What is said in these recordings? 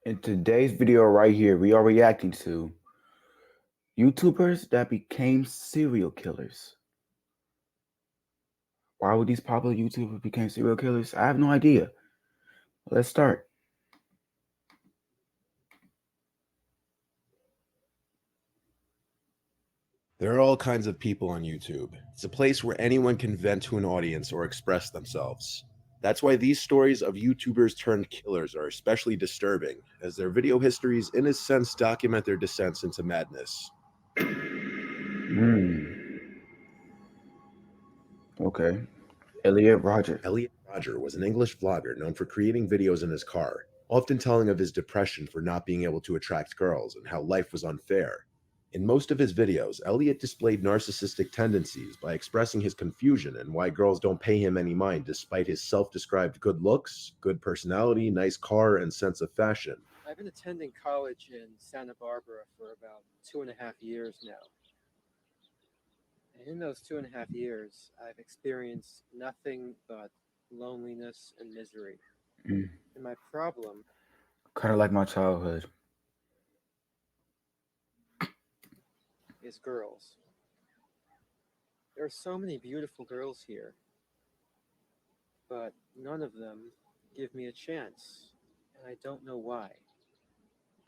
In today's video right here, we are reacting to YouTubers that became serial killers. Why would these popular YouTubers become serial killers? I have no idea. Let's start. There are all kinds of people on YouTube. It's a place where anyone can vent to an audience or express themselves. That's why these stories of YouTubers turned killers are especially disturbing, as their video histories, in a sense, document their descents into madness. Okay. Elliot Rodger. Elliot Rodger was an English vlogger known for creating videos in his car, often telling of his depression for not being able to attract girls and how life was unfair. In most of his videos, Elliot displayed narcissistic tendencies by expressing his confusion and why girls don't pay him any mind despite his self-described good looks, good personality, nice car, and sense of fashion. I've been attending college in Santa Barbara for about 2.5 years now. And in those 2.5 years, I've experienced nothing but loneliness and misery. Mm. And my problem Kind of like my childhood. is girls. There are so many beautiful girls here, but none of them give me a chance. And I don't know why.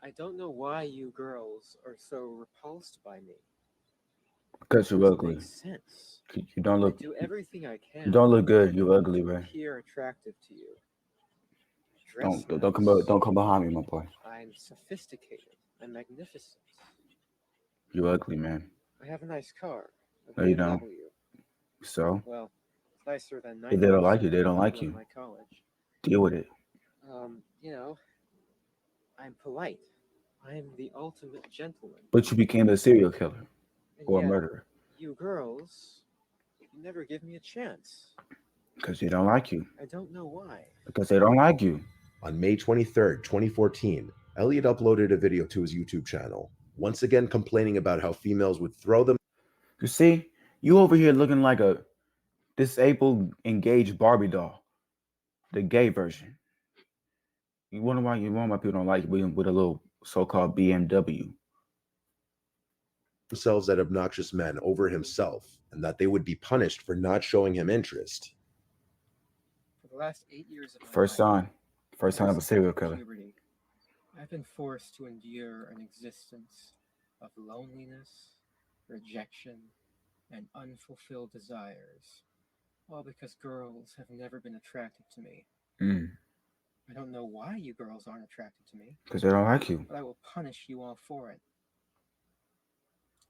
I don't know why you girls are so repulsed by me. Because It you're doesn't ugly. make sense. You don't I look. do everything I You can don't look good. to You're ugly, bro. appear attractive to you. I dress Don't nice. come behind me, my boy. I'm sophisticated. I'm magnificent. You ugly, man. I have a nice car, a No, you don't. BMW. So Well, it's nicer than if they don't like 90% you, of they the don't like people at you. my college. Deal with it. You know, I'm polite. I'm the ultimate gentleman. But you became a serial killer And or a yet, murderer you girls, you never give me a chance. because they don't like you. I don't know why. Because they don't like you. On May 23rd, 2014, Elliot uploaded a video to his YouTube channel, once again complaining about how females would throw them. You see, you over here looking like a disabled, engaged Barbie doll, the gay version. You wonder why people don't like you with a little so-called BMW. Themselves at obnoxious men over himself, and that they would be punished for not showing him interest. For the last 8 years of my First life, sign, first sign ever of a since serial I hit killer. puberty, I've been forced to endure an existence of loneliness, rejection, and unfulfilled desires, all because girls have never been attracted to me. I don't know why you girls aren't attracted to me, Because they don't like you. but I will punish you all for it.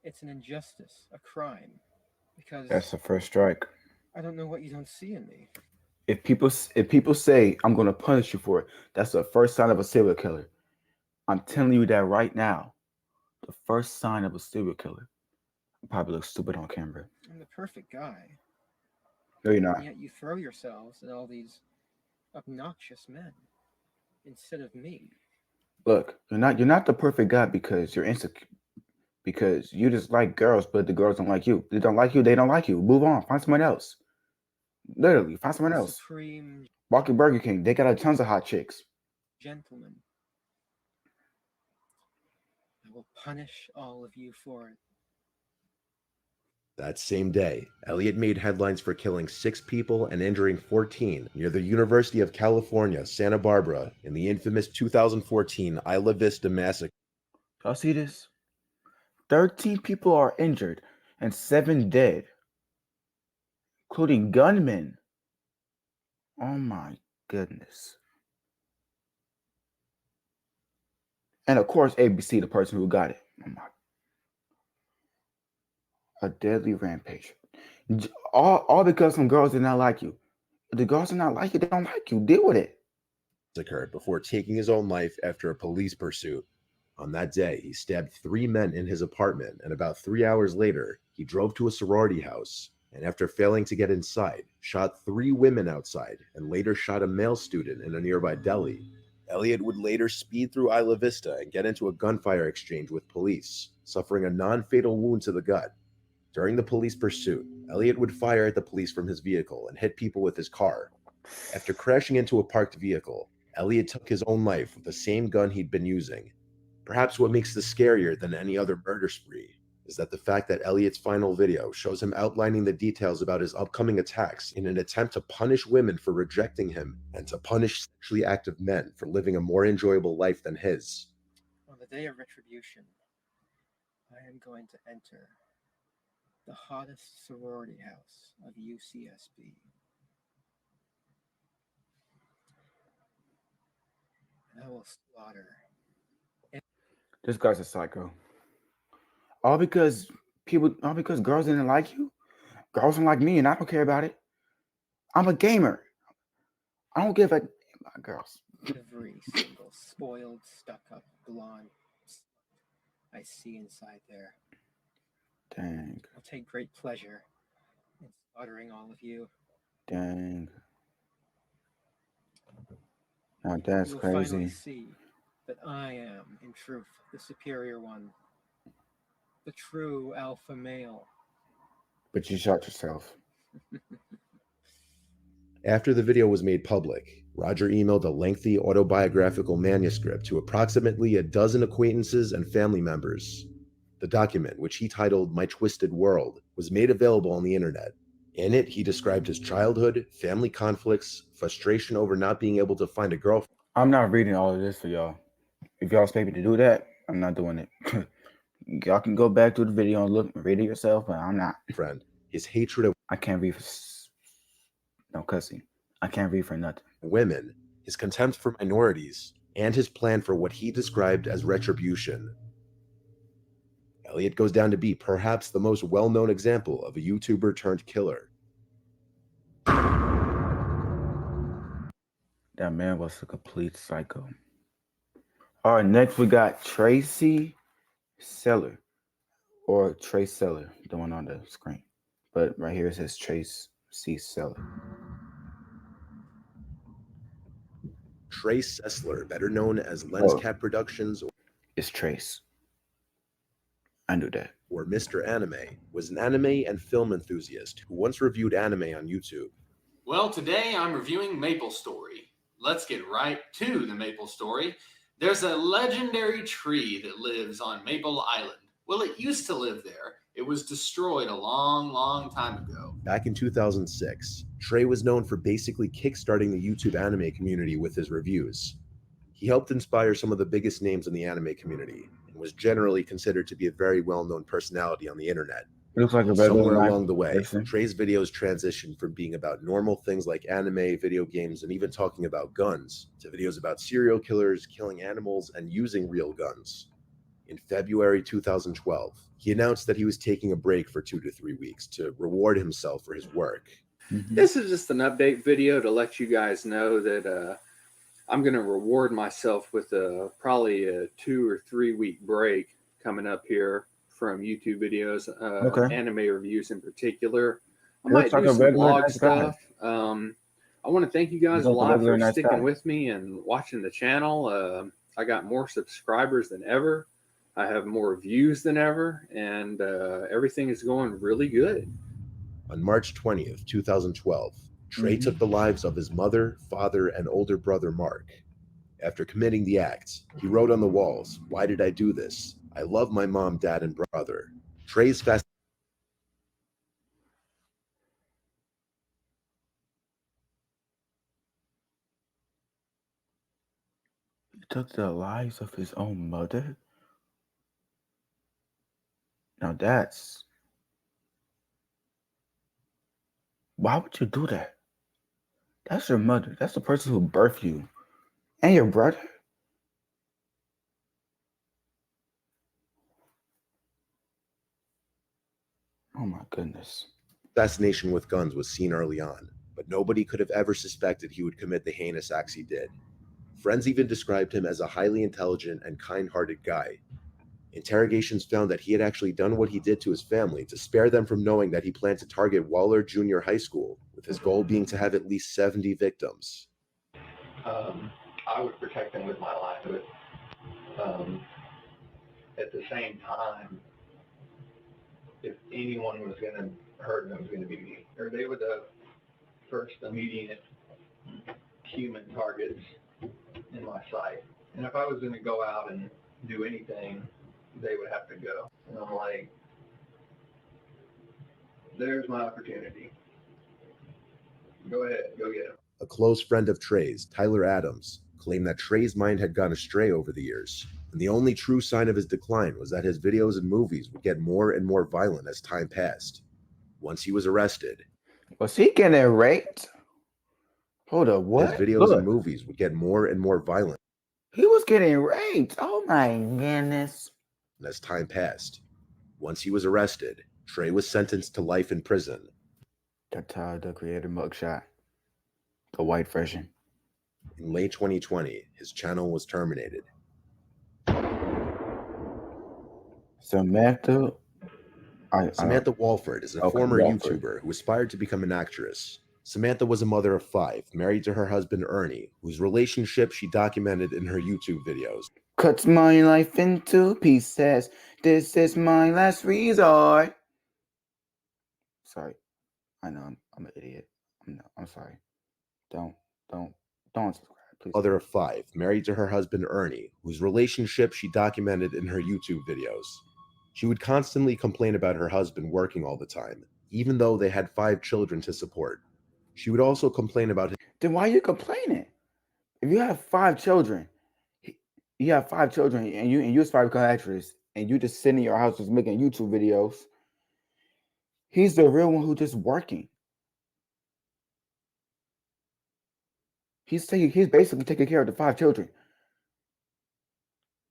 It's an injustice, a crime, because That's the first strike. I don't know what you don't see in me. If people say I'm gonna punish you for it, that's the first sign of a serial killer. I'm telling you that right now. The first sign of a serial killer. I probably look stupid on camera. I'm the perfect guy, No, you're and not. yet you throw yourselves at all these obnoxious men instead of me. Look, you're not the perfect guy because you're insecure. Because you just like girls, but the girls don't like you. They don't like you. They don't like you. Move on. Find someone else. Literally, find someone The else. supreme Walk in Burger King. They got a tons of hot chicks. gentleman. I will punish all of you for it. That same day, Elliot made headlines for killing 6 people and injuring 14 near the University of California, Santa Barbara, in the infamous 2014 Isla Vista massacre. Y'all see this? 13 people are injured and 7 dead, including gunmen. Oh my goodness. And of course, ABC, the person who got it. Oh my. A deadly rampage. All because some girls did not like you. If the girls do not like you, they don't like you. Deal with it. Occurred before taking his own life after a police pursuit. On that day, he stabbed 3 men in his apartment, and about 3 hours later, he drove to a sorority house, and after failing to get inside, shot 3 women outside, and later shot a male student in a nearby deli. Elliot would later speed through Isla Vista and get into a gunfire exchange with police, suffering a non-fatal wound to the gut. During the police pursuit, Elliot would fire at the police from his vehicle and hit people with his car. After crashing into a parked vehicle, Elliot took his own life with the same gun he'd been using. Perhaps what makes this scarier than any other murder spree is that the fact that Elliot's final video shows him outlining the details about his upcoming attacks in an attempt to punish women for rejecting him and to punish sexually active men for living a more enjoyable life than his. On the day of retribution, I am going to enter the hottest sorority house of UCSB. And I will slaughter. This guy's a psycho. All because girls didn't like you? Girls don't like me and I don't care about it. I'm a gamer. I don't give a my girls. Every single spoiled, stuck-up, blonde I see inside there. Dang. I'll take great pleasure in slaughtering all of you. Dang. Now that's You will finally crazy. see that I am, in truth, the superior one. The true alpha male. But you shot yourself. After the video was made public, Roger emailed a lengthy autobiographical manuscript to approximately a dozen acquaintances and family members. The document, which he titled My Twisted World, was made available on the internet. In it, he described his childhood, family conflicts, frustration over not being able to find a girlfriend. I'm not reading all of this for y'all. If y'all expect me to do that, I'm not doing it. Y'all can go back to the video and read it yourself, but I'm not. His hatred of I can't read for no cussing. I can't read for nothing. women, his contempt for minorities, and his plan for what he described as retribution. Elliot goes down to be perhaps the most well-known example of a YouTuber turned killer. That man was a complete psycho. All right, next we got Tracy Seller, or Trace Seller, the one on the screen. But right here it says Trace C. Seller. Trace Sessler, better known as Lenscat Productions It's Trace. I knew that. or Mr. Anime, was an anime and film enthusiast who once reviewed anime on YouTube. Well, today I'm reviewing Maple Story. Let's get right to the Maple Story. There's a legendary tree that lives on Maple Island. Well, it used to live there. It was destroyed a long, long time ago. Back in 2006, Trey was known for basically kickstarting the YouTube anime community with his reviews. He helped inspire some of the biggest names in the anime community and was generally considered to be a very well-known personality on the internet. It looks like a regular Somewhere life along the way, person. Trey's videos transitioned from being about normal things like anime, video games, and even talking about guns, to videos about serial killers, killing animals, and using real guns. In February 2012, he announced that he was taking a break for 2 to 3 weeks to reward himself for his work. This is just an update video to let you guys know that I'm going to reward myself with probably a 2 or 3 week break coming up here from YouTube videos, anime reviews in particular. I might do some vlog stuff. I want to thank you guys a lot for sticking with me and watching the channel. I got more subscribers than ever. I have more views than ever, and everything is going really good. On March 20th, 2012, Trey took the lives of his mother, father, and older brother, Mark. After committing the act, he wrote on the walls, "Why did I do this? I love my mom, dad, and brother." Trey's fast. He took the lives of his own mother? Now that's... Why would you do that? That's your mother. That's the person who birthed you. And your brother? Oh my goodness. Fascination with guns was seen early on, but nobody could have ever suspected he would commit the heinous acts he did. Friends even described him as a highly intelligent and kind-hearted guy. Interrogations found that he had actually done what he did to his family to spare them from knowing that he planned to target Waller Junior High School, with his goal being to have at least 70 victims. I would protect them with my life, but at the same time, if anyone was going to hurt them, it was going to be me. Or they were the first immediate human targets in my sight. And if I was going to go out and do anything, they would have to go. And I'm like, there's my opportunity. Go ahead, go get him. A close friend of Trey's, Tyler Adams, claimed that Trey's mind had gone astray over the years, and the only true sign of his decline was that his videos and movies would get more and more violent as time passed. Once he was arrested, Was he getting raped? Hold up, what? his videos Look, and movies would get more and more violent he was getting raped. Oh my goodness. as time passed. Once he was arrested, Trey was sentenced to life in prison. That Tyler the Creator mugshot. The white version. In late 2020, his channel was terminated. Samantha. Samantha Walford is a Okay, former Walford. YouTuber who aspired to become an actress. Samantha was a mother of 5, married to her husband Ernie, whose relationship she documented in her YouTube videos. Cuts my life into pieces. This is my last resort. Sorry. I know I'm an idiot. I'm sorry. Don't subscribe, please. Mother of 5, married to her husband Ernie, whose relationship she documented in her YouTube videos. She would constantly complain about her husband working all the time, even though they had 5 children to support. She would also complain about his Then why are you complaining? If you have 5 children, you have 5 children, and you aspire to become an actress, and you just sitting in your house just making YouTube videos. He's the real one who just working. He's basically taking care of the 5 children.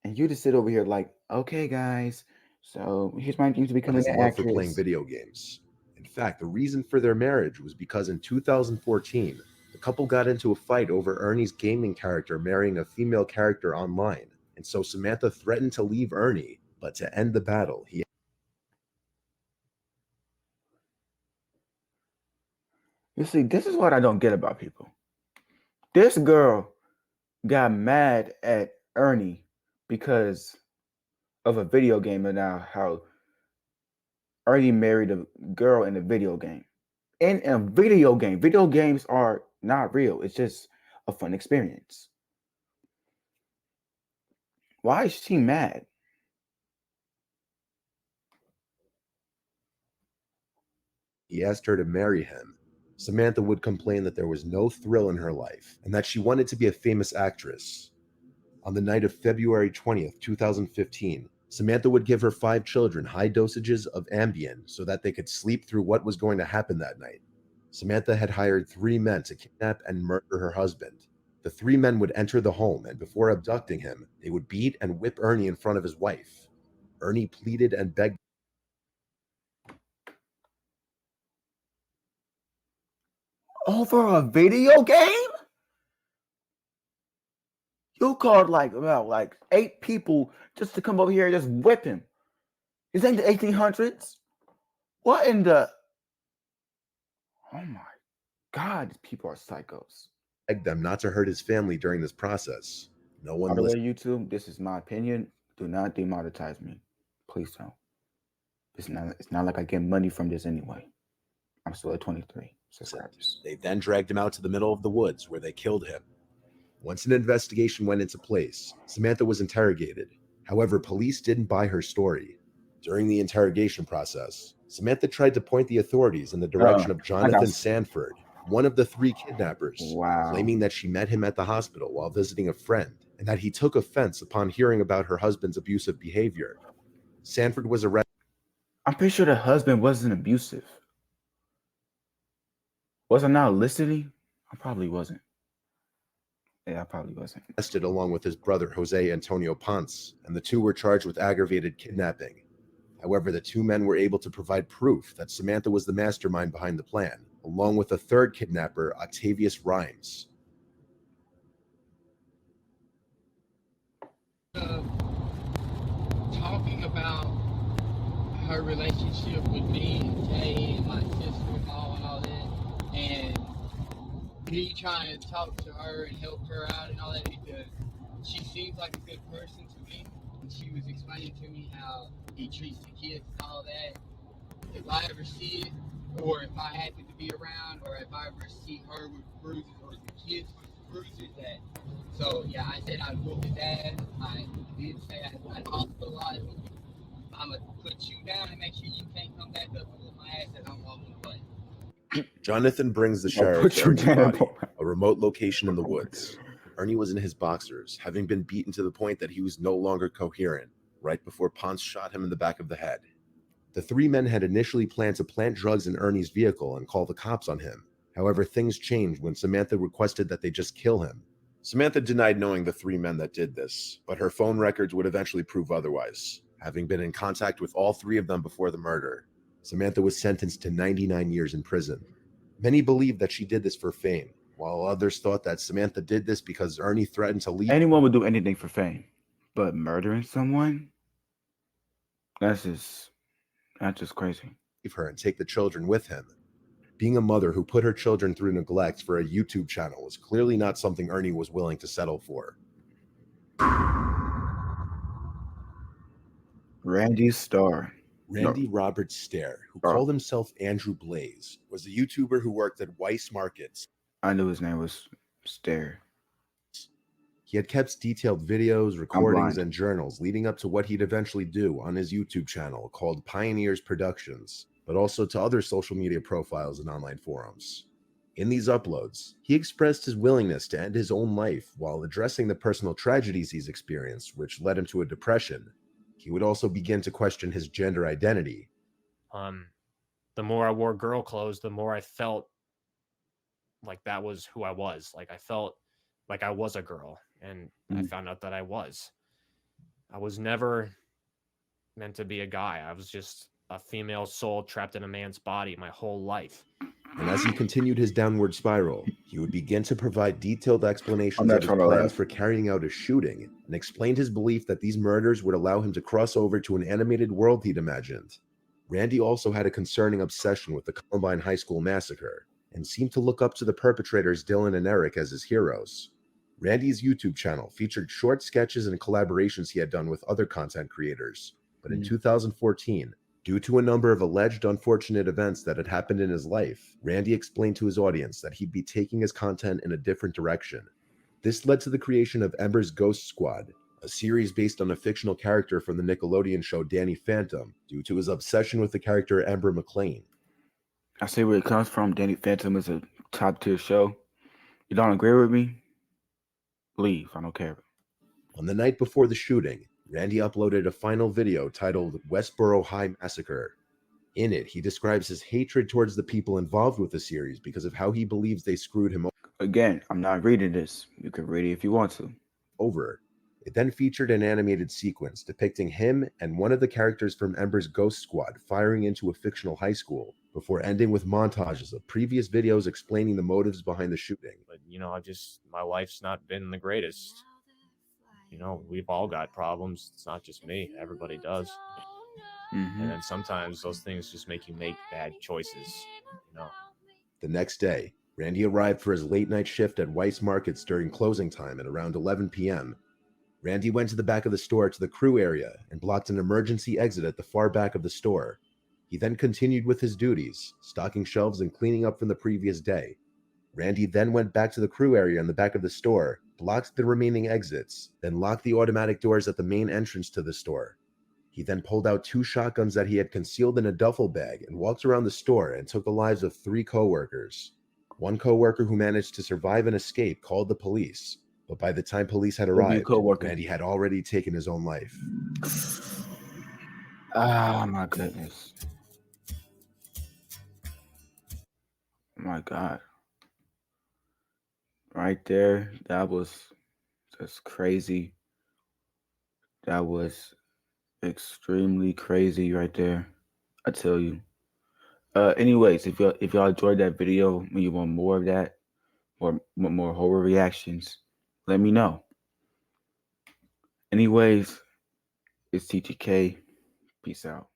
And you just sit over here like, okay, guys, so here's my dream to become an love for playing actress. video games. In fact, the reason for their marriage was because in 2014, the couple got into a fight over Ernie's gaming character marrying a female character online, and so Samantha threatened to leave Ernie, but to end the battle, he You see, this is what I don't get about people. This girl got mad at Ernie because of a video game, and now how Ernie married a girl in a video game. In a video game, video games are not real. It's just a fun experience. Why is she mad? asked her to marry him. Samantha would complain that there was no thrill in her life and that she wanted to be a famous actress. On the night of February 20th, 2015, Samantha would give her 5 children high dosages of Ambien so that they could sleep through what was going to happen that night. Samantha had hired 3 men to kidnap and murder her husband. The 3 men would enter the home, and before abducting him, they would beat and whip Ernie in front of his wife. Ernie pleaded and begged. Over a video game? You called like 8 people just to come over here and just whip him. This ain't the 1800s. What in the? Oh my God, these people are psychos. Begged them not to hurt his family during this process. No one By the way, listened. YouTube, this is my opinion. Do not demonetize me. Please don't. It's not like I get money from this anyway. I'm still at 23 subscribers. They then dragged him out to the middle of the woods where they killed him. Once an investigation went into place, Samantha was interrogated. However, police didn't buy her story. During the interrogation process, Samantha tried to point the authorities in the direction of Jonathan Sanford, one of the 3 kidnappers, Wow. claiming that she met him at the hospital while visiting a friend and that he took offense upon hearing about her husband's abusive behavior. Sanford was arrested. I'm pretty sure the husband wasn't abusive. Was I not listening? I probably wasn't. Yeah, I probably wasn't. Along with his brother Jose Antonio Ponce, and the 2 were charged with aggravated kidnapping. However, the 2 men were able to provide proof that Samantha was the mastermind behind the plan, along with a 3rd kidnapper, Octavius Rhymes. Talking about her relationship with me and Jay and my sister-in-law and all that, and me trying to talk to her and help her out and all that, because she seems like a good person to me, and she was explaining to me how he treats the kids and all that. If I ever see it, or if I happen to be around, or if I ever see her with bruises or the kids with bruises at. So yeah, I said I'd whoop his ass. I did say I'd hospitalize him. I'm gonna put you down and make sure you can't come back up and whoop my ass as I'm walking away. Jonathan brings the I'll sheriff put to you Ernie's down. body, a remote location in the woods. Ernie was in his boxers, having been beaten to the point that he was no longer coherent, right before Ponce shot him in the back of the head. The three men had initially planned to plant drugs in Ernie's vehicle and call the cops on him. However, things changed when Samantha requested that they just kill him. Samantha denied knowing the three men that did this, but her phone records would eventually prove otherwise, having been in contact with all three of them before the murder. Samantha was sentenced to 99 years in prison. Many believed that she did this for fame, while others thought that Samantha did this because Ernie threatened to leave Anyone would do anything for fame, but murdering someone? That's just crazy. her and take the children with him. Being a mother who put her children through neglect for a YouTube channel was clearly not something Ernie was willing to settle for. Randy Starr. Randy Robert Stair, who Oh. called himself Andrew Blaze, was a YouTuber who worked at Weiss Markets. I knew his name was Stair. He had kept detailed videos, recordings, blind. and journals leading up to what he'd eventually do on his YouTube channel called Pioneers Productions, but also to other social media profiles and online forums. In these uploads, he expressed his willingness to end his own life while addressing the personal tragedies he's experienced, which led him to a depression. He would also begin to question his gender identity. The more I wore girl clothes, the more I felt like that was who I was. Like I felt like I was a girl, and I found out that I was. I was never meant to be a guy. I was just a female soul trapped in a man's body my whole life. And as he continued his downward spiral, he would begin to provide detailed explanations I'm not of his trying to plans laugh. for carrying out a shooting, and explained his belief that these murders would allow him to cross over to an animated world he'd imagined. Randy also had a concerning obsession with the Columbine High School massacre, and seemed to look up to the perpetrators Dylan and Eric as his heroes. Randy's YouTube channel featured short sketches and collaborations he had done with other content creators, but in 2014, due to a number of alleged unfortunate events that had happened in his life, Randy explained to his audience that he'd be taking his content in a different direction. This led to the creation of Ember's Ghost Squad, a series based on a fictional character from the Nickelodeon show Danny Phantom, due to his obsession with the character Ember McLean. I see where it comes from. Danny Phantom is a top tier show. You don't agree with me? Leave. I don't care. On the night before the shooting, Randy uploaded a final video titled Westboro High Massacre. In it, he describes his hatred towards the people involved with the series because of how he believes they screwed him Again, I'm not reading this. You can read it if you want to. over. It then featured an animated sequence depicting him and one of the characters from Ember's Ghost Squad firing into a fictional high school, before ending with montages of previous videos explaining the motives behind the shooting. But, my life's not been the greatest. We've all got problems. It's not just me. Everybody does. And then sometimes those things just make you make bad choices, The next day, Randy arrived for his late night shift at Weiss Markets during closing time at around 11 p.m. Randy went to the back of the store to the crew area and blocked an emergency exit at the far back of the store. He then continued with his duties, stocking shelves and cleaning up from the previous day. Randy then went back to the crew area in the back of the store, blocked the remaining exits, then locked the automatic doors at the main entrance to the store. He then pulled out 2 shotguns that he had concealed in a duffel bag and walked around the store and took the lives of 3 co-workers. One co-worker who managed to survive and escape called the police, but by the time police had arrived, Randy had already taken his own life. Oh my goodness. Oh my God. Right there, that was just crazy. That was extremely crazy right there. I tell you. Anyways, if y'all enjoyed that video and you want more of that, or more horror reactions, let me know. Anyways, it's TTK. Peace out.